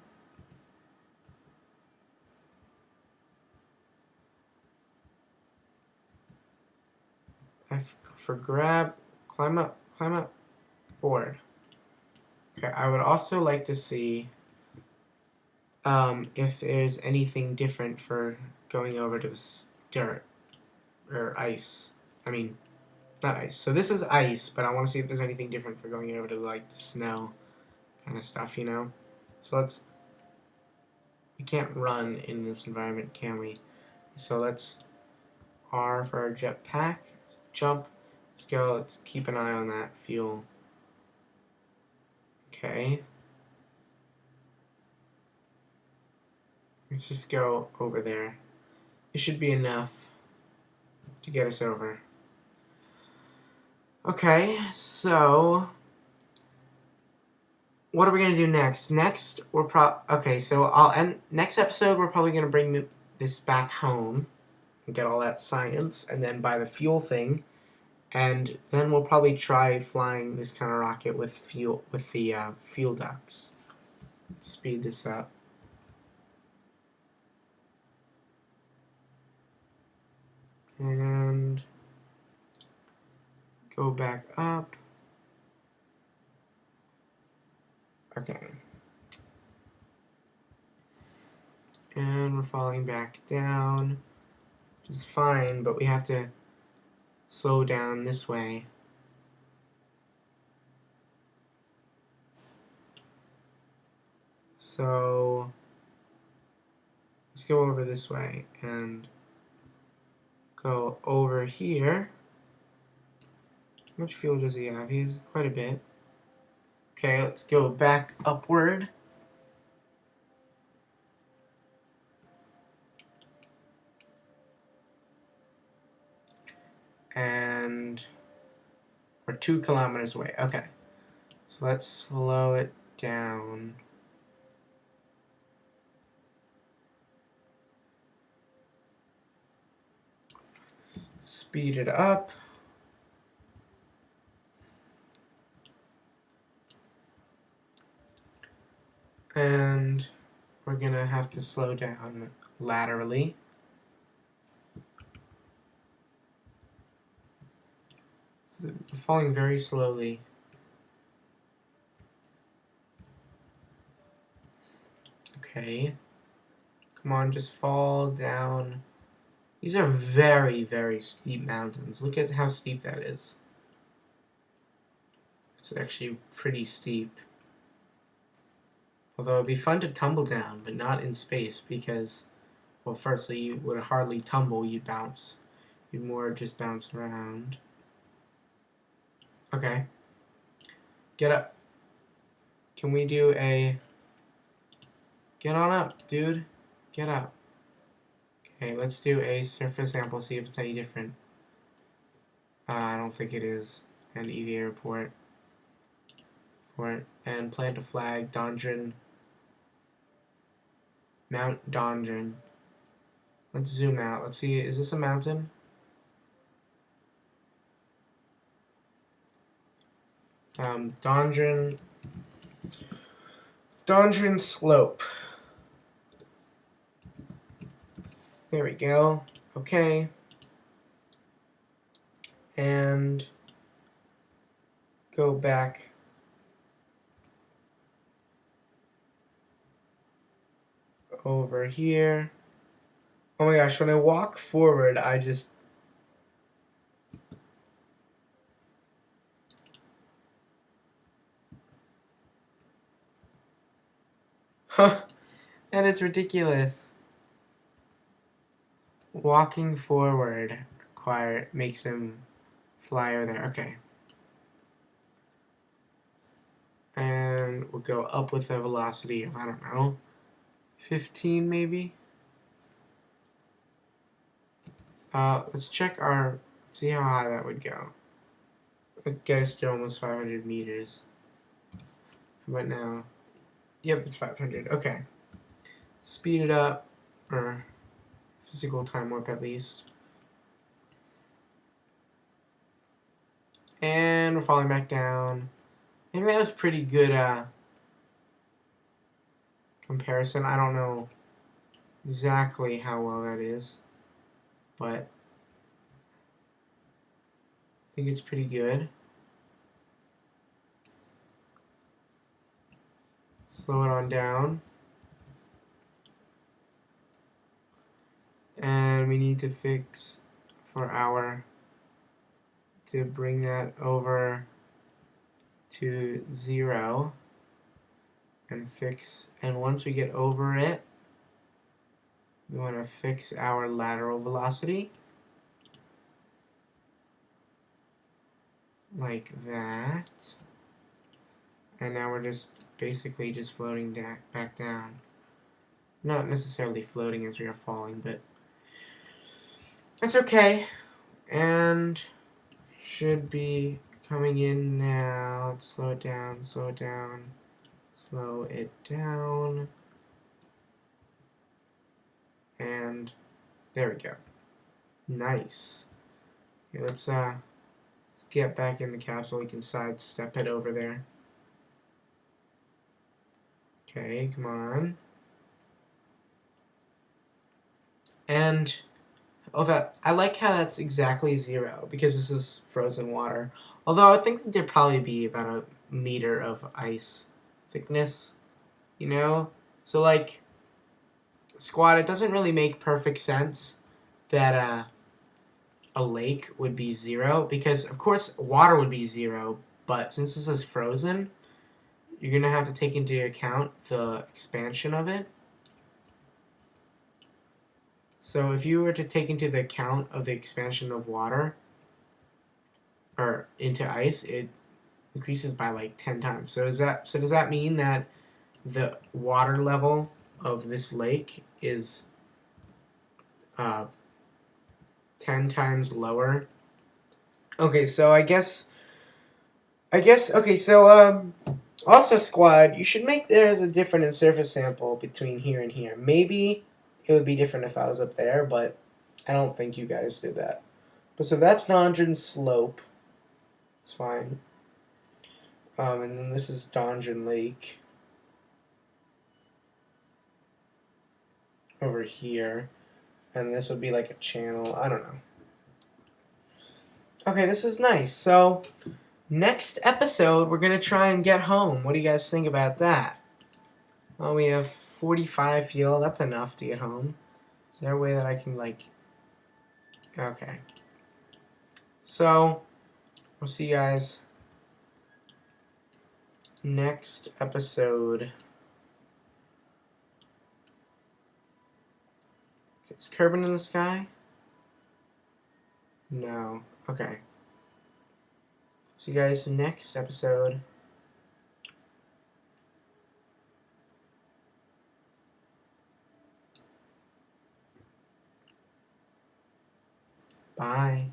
F for grab, climb up, board. Okay, I would also like to see if there's anything different for going over to this dirt or ice. I mean, not ice. So this is ice, but I want to see if there's anything different for going over to like the snow kind of stuff, you know? So we can't run in this environment, can we? So let's R for our jetpack, jump, let's go, let's keep an eye on that fuel. Okay. Let's just go over there. It should be enough to get us over. Okay, so what are we gonna do next? Next, okay, so I'll end next episode. We're probably gonna bring this back home and get all that science, and then buy the fuel thing, and then we'll probably try flying this kind of rocket with the fuel ducts. Speed this up. And go back up. Okay. And we're falling back down, which is fine, but we have to slow down this way. So let's go over this way and go over here. How much fuel does he have? He has quite a bit. Okay, let's go back upward. And we're 2 kilometers away. Okay, so let's slow it down. Speed it up. And we're gonna have to slow down laterally. So we're falling very slowly. Okay. Come on, just fall down. These are very, very steep mountains. Look at how steep that is. It's actually pretty steep. Although it'd be fun to tumble down, but not in space because, well, firstly, you would hardly tumble, you'd bounce. You'd more just bounce around. Okay. Get up. Can we do a... Get on up, dude. Get up. Okay, let's do a surface sample, see if it's any different. I don't think it is. And EVA report. And plant a flag, Dondrin. Mount Dondrin. Let's zoom out. Let's see, is this a mountain? Dondrin Slope. There we go. Okay. And go back. Over here. Oh my gosh, when I walk forward, I just... Huh, that is ridiculous. Walking forward makes him fly over there. Okay. And we'll go up with a velocity of, I don't know, 15 maybe? Let's check see how high that would go. It gets to almost 500 meters. But now, yep, it's 500. Okay. Speed it up, or physical time warp at least. And we're falling back down. I think that was pretty good comparison. I don't know exactly how well that is, but I think it's pretty good. Slow it on down. And we need to fix for to bring that over to 0 and fix, and once we get over it, we want to fix our lateral velocity like that, and now we're just basically just floating back down. Not necessarily floating as we are falling, but that's okay. And should be coming in now. Let's slow it down, slow it down, slow it down. And there we go. Nice. Okay, let's get back in the capsule. We can sidestep it over there. Okay, come on. And I like how that's exactly 0 because this is frozen water. Although I think there'd probably be about a meter of ice thickness, you know? So like, Squad, it doesn't really make perfect sense that a lake would be 0 because of course water would be 0, but since this is frozen, you're gonna have to take into account the expansion of it. So if you were to take into the account of the expansion of water or into ice, it increases by like 10 times. So does that mean that the water level of this lake is 10 times lower? Okay, so I guess okay, so also Squad, you should make there's a different in surface sample between here and here. Maybe it would be different if I was up there, but I don't think you guys did that. But so that's Donjon Slope. It's fine. And then this is Donjon Lake. Over here. And this would be like a channel. I don't know. Okay, this is nice. So, next episode, we're going to try and get home. What do you guys think about that? Well, we have 45 fuel. That's enough to get home. Is there a way that I can, like... Okay. So, we'll see you guys next episode. Is Kerbin in the sky? No. Okay. See you guys next episode. Bye.